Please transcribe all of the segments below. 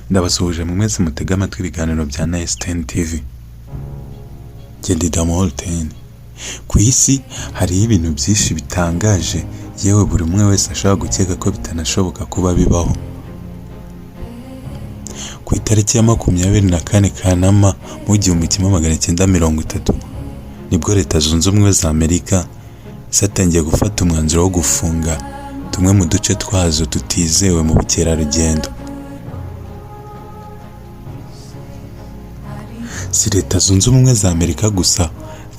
Ndabasuhuje mu mwese mutega amatwi ibiganiro bya Nice 10 TV. Jye Damol 10. Ku isi hariho ibintu byinshi bitangaje yewe buri umwe wese ashobora gukeka ko bitanashoboka kuba bibaho. Ku itariki ya 24 Kanama mu 1930 nibwo Leta Zunze Ubumwe za Amerika zatangiye gufata umwanzuro wo gufunga tumwe mu duce twazo tutizewe mu bukerarugendo. Si Leta Zunze Ubumwe za Amerika gusa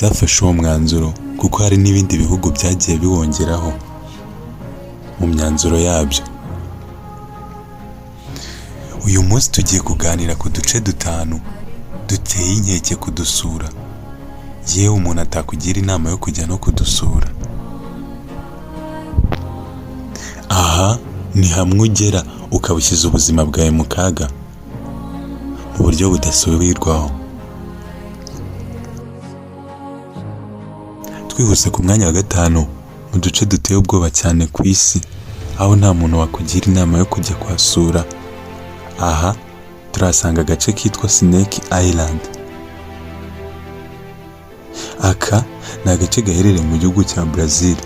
zafashe uwo mwanzuro, kuko hari n'ibindi bihugu byagiye biwongeraho mu myanzuro yabyo. Uyu munsi tugiye kuganira ku duce 5 duteye inkeke kudusura, yewe umuntu atakugira inama yo kujya no kudusura. Aha ni hamwe ugera ukabushyiza ubuzima bwawe mu kaga mu buryo budasubirwaho. Twihuse ku mwanya wa 5 mu duce duteye ubwoba cyane ku isi, aho nta muntu wakugira inama yo kujya kwasura. Aha turasanga agace kitwa Snake Island. Aka ni agace gaherereye mu gihugu cya Brazil,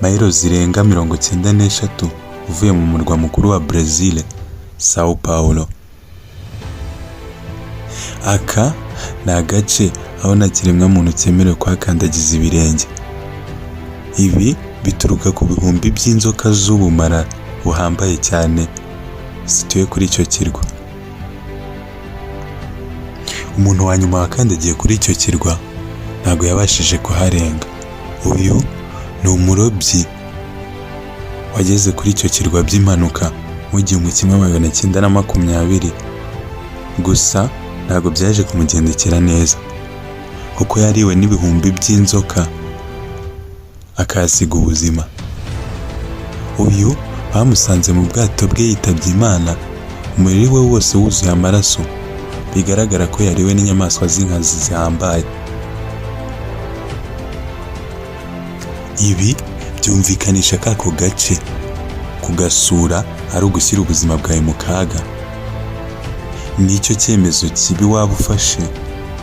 mayiro zirenga 93 uvuye mu murwa mukuru wa Brazil, Sao Paulo. Aka ni agace aho nta kiremwamuntu cyemerewe kuhakandagiza ibirenge. Ibi bituruka ku bihumbi by'inzoka z'ubumara buhambaye cyane zituye kuri icyo kirwa. Umuntu wa nyuma wakandagiye kuri icyo kirwa ntabwo yabashije kuharenga. Uyu ni umurobyi wageze kuri icyo kirwa by'impanuka mu 1920, gusa ntabwo byaje kumugendekera neza kuko yariwe n'ibihumbi by'inzoka akasiga ubuzima. Uyu bamusanze mu bwato bwe yitabye Imana, umubiri we wose wuzuye amaraso, bigaragara ko yariwe n'inyamaswa z'inkazi zihambaye. Ibi byumvikanisha ko ako gace kugasura ari ugushyira ubuzima bwawe mu kaga. Nicyo cyemezo kibi waba ufashe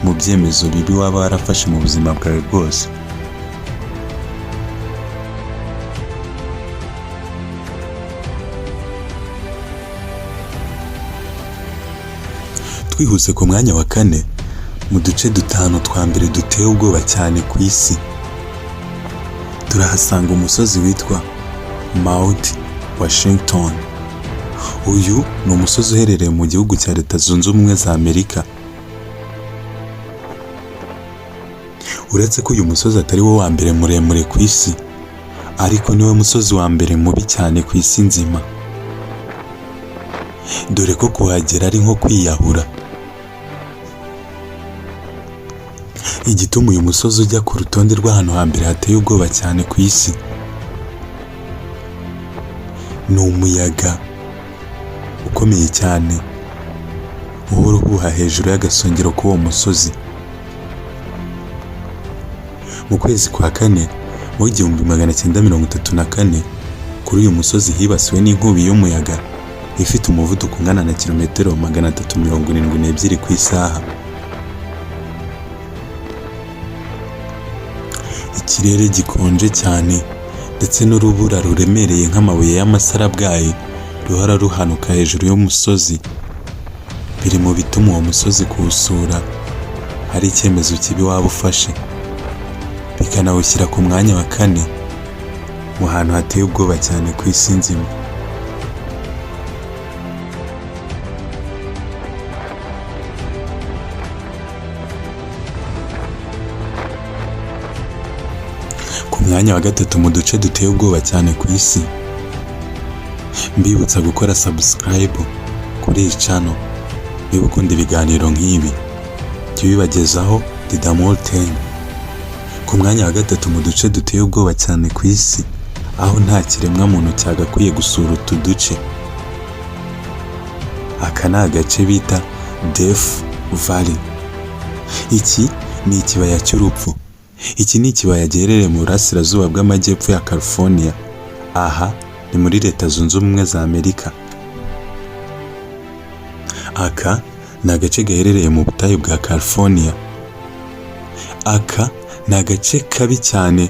mu byemezo bibi waba warafashe mu buzima bwawe bwose. Twihuse ku mwanya wa 4 mu duce 5 twa mbere duteye ubwoba cyane ku isi, turahasanga umusozi witwa Mount Washington. Uyu ni umusozi uherereye mu gihugu cya Leta Zunze Ubumwe za Amerika. Uretse ko uyu musozi atari wo wa mbere muremure ku isi, ariko niwe musozi wa mbere mubi cyane ku isi nzima, dore ko kuhagera ari nko kwiyahura. Igituma uyu musozi ujya ku rutonde rw'ahantu hambere hateye ubwoba cyane ku isi ni umuyaga ukomeye cyane uhora uhuha hejuru y'agasongero k'uwo musozi. Mu kwezi kwa 4 mu 1934 kuri uyu musozi hibasiwe n'inkubi y'umuyaga ifite umuvuduko ungana na kilometero 372 ku isaha. Ikirere gikonje cyane ndetse n'urubura ruremereye nk'amabuye y'amasarabwayi ruhora ruhanuka hejuru y'umusozi biri mu bituma uwo musozi kuwusura hari icyemezo kibi waba ufashe, bikanawushyira ku mwanya wa 4 mu hantu hateye ubwoba cyane ku isi nzima. Ku mwanya wa 3 mu duce duteye ubwoba cyane ku isi, mbibutsa gukora subscribe kuri iyi channel niba ukunda ibiganiro nk'ibi, jya bibagezaho Damol 10. Ku mwanya wa 3 mu duce duteye ubwoba cyane ku isi, aho nta kiremwamuntu cyagakwiye gusura utu duce, aka ni agace bita Death Valley. Iki ni ikibaya cy'urupfu. Iki ni ikibaya giherereye mu burasirazuba bw'amajyepfo ya California. Aha ni muri Leta Zunze Ubumwe za Amerika. Aka ni agace gaherereye mu butayu bwa California. Aka ni agace kabi cyane,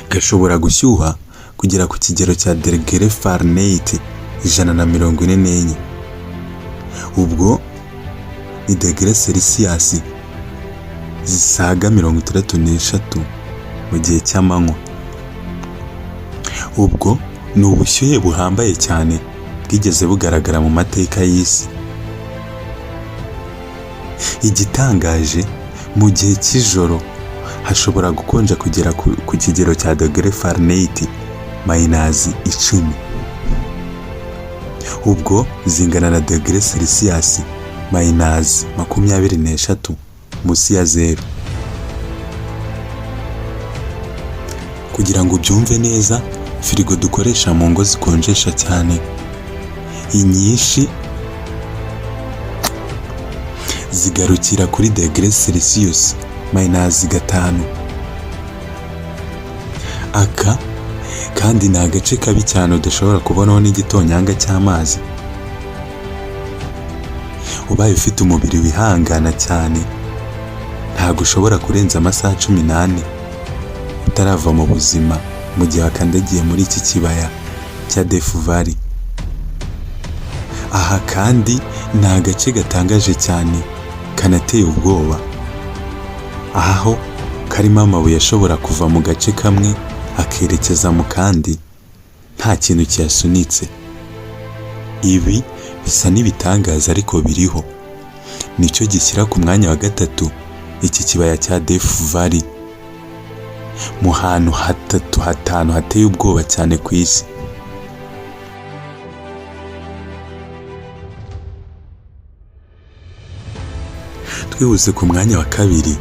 gashobora gushyuha kugera ku kigero cya degere Fahrenheit 144. Ubwo ni degere Celsius zisaga 63 mu gihe cy'amanywa. Ubwo ni ubushyuhe buhambaye cyane bwigeze bugaragara mu mateka y'isi. Igitangaje, mu gihe cy'ijoro hashobora gukonja kugera ku kigero cya degere Fahrenheit -10. Ubwo zingana na degere Celsius -23 munsi ya zero. Kugira ngo ubyumve neza, firigo dukoresha mu ngo zikonjesha cyane, inyinshi zigarukira kuri degere Celsius -5. Aka kandi ni agace kabi cyane udashobora kubonaho n'igitonyanga cy'amazi. Ubaye ufite umubiri wihangana cyane, ntabwo ushobora kurenza amasaha 18 utarava mu buzima mu gihe wakandagiye muri iki kibaya cya Death Valley. Aha kandi ni agace gatangaje cyane kanateye ubwoba, aho karimo amabuye ashobora kuva mu gace kamwe akerekeza mu kandi nta kintu kiyasunitse. Ibi bisa n'ibitangaza ariko biriho. Nicyo gishyira ku mwanya wa gatatu iki kibaya cya Death Valley mu hantu hatanu hateye ubwoba cyane ku isi. Twihuse ku mwanya wa kabiri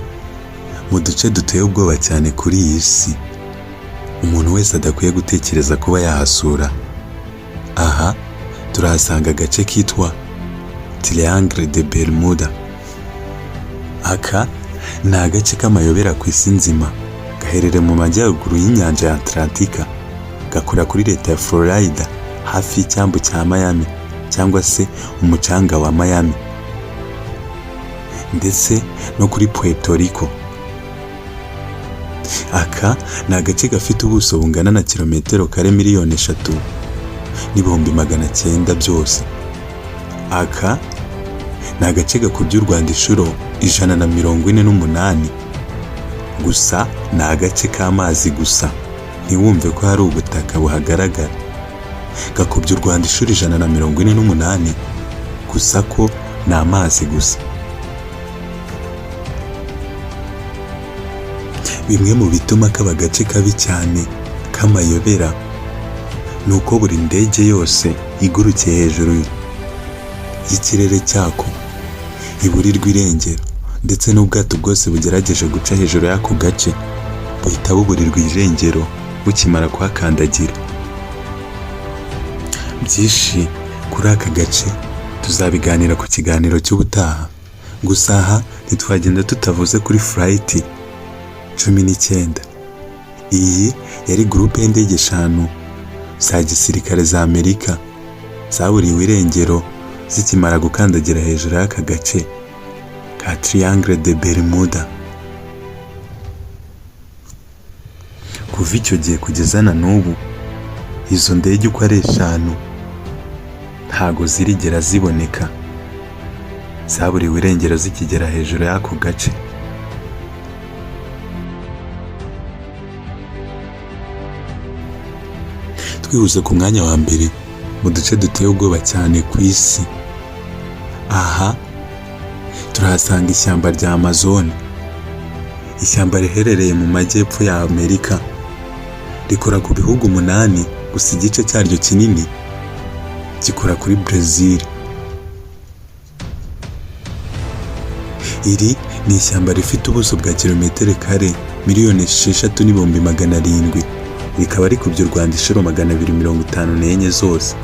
mu duce duteye ubwoba cyane kuri iyi si umuntu wese adakwiye gutekereza kuba yahasura. Aha turahasanga agace kitwa Triangle de Bermuda. Aka ni agace k'amayobera ku isi nzima, gaherereye mu majyaruguru y'inyanja ya Atlantika, gakora kuri leta ya Florida hafi y'icyambu cya Miami cyangwa se umucanga wa Miami, ndetse no kuri Puerto Rico. Aka ni agace gafite ubuso bungana na kilometero kare 3,900,000 byose. Aka ni agace gakubye u Rwanda inshuro 148. Gusa ni agace k'amazi gusa, ntiwumve ko hari ubutaka buhagaragara. Gakubye u Rwanda inshuro 148 gusa ko ni amazi gusa. Bimwe mu bituma kaba agace kabi cyane k'amayobera ni uko buri ndege yose igurukiye hejuru y'ikirere cyako iburirwa irengero, ndetse n'ubwato bwose bugerageje guca hejuru y'ako gace buhita buburirwa irengero bukimara kuhakandagira. Byinshi kuri aka gace tuzabiganira ku kiganiro cy'ubutaha. Gusa aha ntitwagenda tutavuze kuri Flight 19. Iyi yari gurupe y'indege 5 za gisirikare za Amerika zaburiwe irengero zikimara gukandagira hejuru y'aka gace ka Triangle de Bermuda. Kuva icyo gihe kugeza na n'ubu, izo ndege uko ari 5 ntago zirigera ziboneka, zaburiwe irengero zikigera hejuru y'ako gace. Twihuse ku mwanya wa mbere mu duce duteye ubwoba cyane ku isi. Aha turahasanga ishyamba rya Amazon. Ishyamba riherereye mu majyepfo ya Amerika, rikora ku bihugu 8, gusa igice cyaryo kinini gikora kuri Brazil. Iri ni ishyamba rifite ubuso bwa kilometero kare 6,700,000, rikaba rikubye u Rwanda inshuro 254 zose.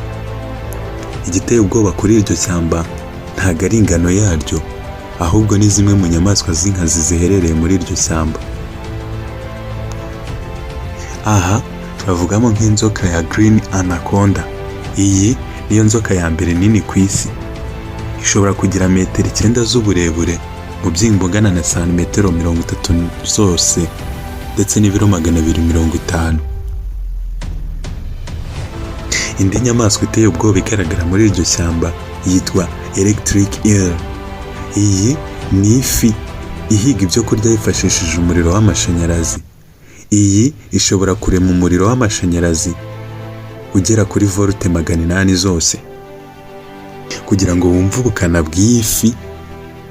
Igiteye ubwoba kuri iryo shyamba ntago ari ingano yaryo, ahubwo ni zimwe mu nyamaswa z'inkazi ziherereye muri iryo shyamba. Aha turavugamo nk'inzoka ya Green Anaconda. Iyi niyo nzoka ya mbere nini ku isi. Ishobora kugira metero 9 z'uburebure, umubyimba ungana na santimetero 30 zose, ndetse n'ibiro 250. Indi nyamaswa iteye ubwoba igaragara muri iryo shyamba yitwa electric eel. Iyi ni ifi ihiga ibyo kurya yifashishije umuriro w'amashanyarazi. Iyi ishobora kurema umuriro w'amashanyarazi ugera kuri volte 800 zose. Kugira ngo wumve ubukana bw'iyi fi,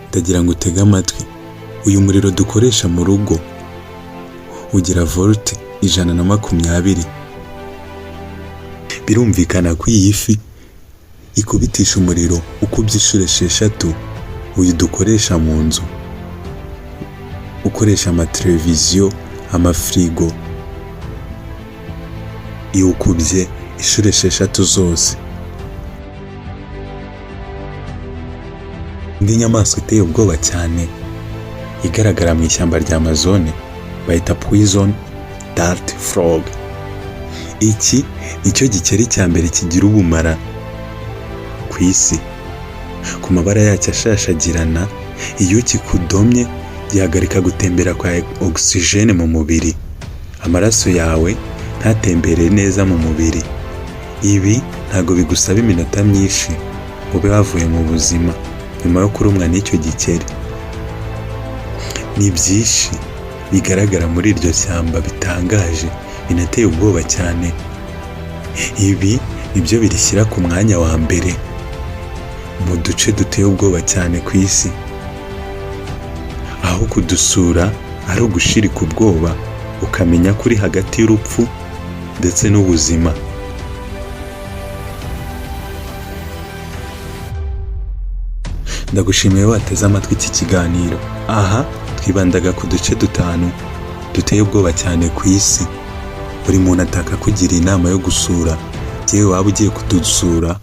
ndagira ngo utege amatwi. Uyu muriro dukoresha mu rugo ugira volte 120. Birumvikana ko iyi fi ikubitisha umuriro ukubye inshuro 6 uyu dukoresha mu nzu, ukoresha amateleviziyo, amafrigo, iwukubye inshuro 6 zose. Indi nyamaswa iteye ubwoba cyane igaragara mu ishyamba rya Amazone bayita poison dart frog. Iki nicyo gikeri cya mbere kigira ubumara ku isi. Ku mabara yacyo ashashagirana, iyo kikudomye gihagarika gutembera kwa oxygene mu mubiri, amaraso yawe ntatembere neza mu mubiri. Ibi ntago bigusaba iminota myinshi ube wavuye mu buzima nyuma yo kurumwa n'icyo gikeri. Ni byinshi bigaragara muri iryo shyamba bitangaje, binateye ubwoba cyane. Ibi nibyo birishyira ku mwanya wa mbere mu duce duteye ubwoba cyane ku isi. Aho kudusura ari ugushirika ubwoba, ukamenya ko uri hagati y'urupfu ndetse n'ubuzima. Ndagushimiye wateze amatwi iki kiganiro. Aha twibandaga ku duce 5 duteye ubwoba cyane ku isi. Buri muntu ataka kugira inama yo gusura, yewe waba ugiye kudusura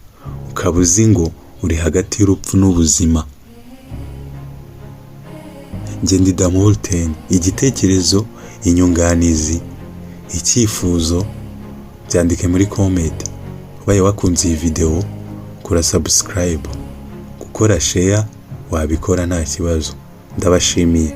ukaba uzi ngo uri hagati y'urupfu n'ubuzima. Njye ndi Damolten. Igitekerezo, inyunganizi, icyifuzo byandike muri comment. Ubaye wakunze iyi video, kora subscribe, gukora share wabikora nta kibazo. Ndabashimiye.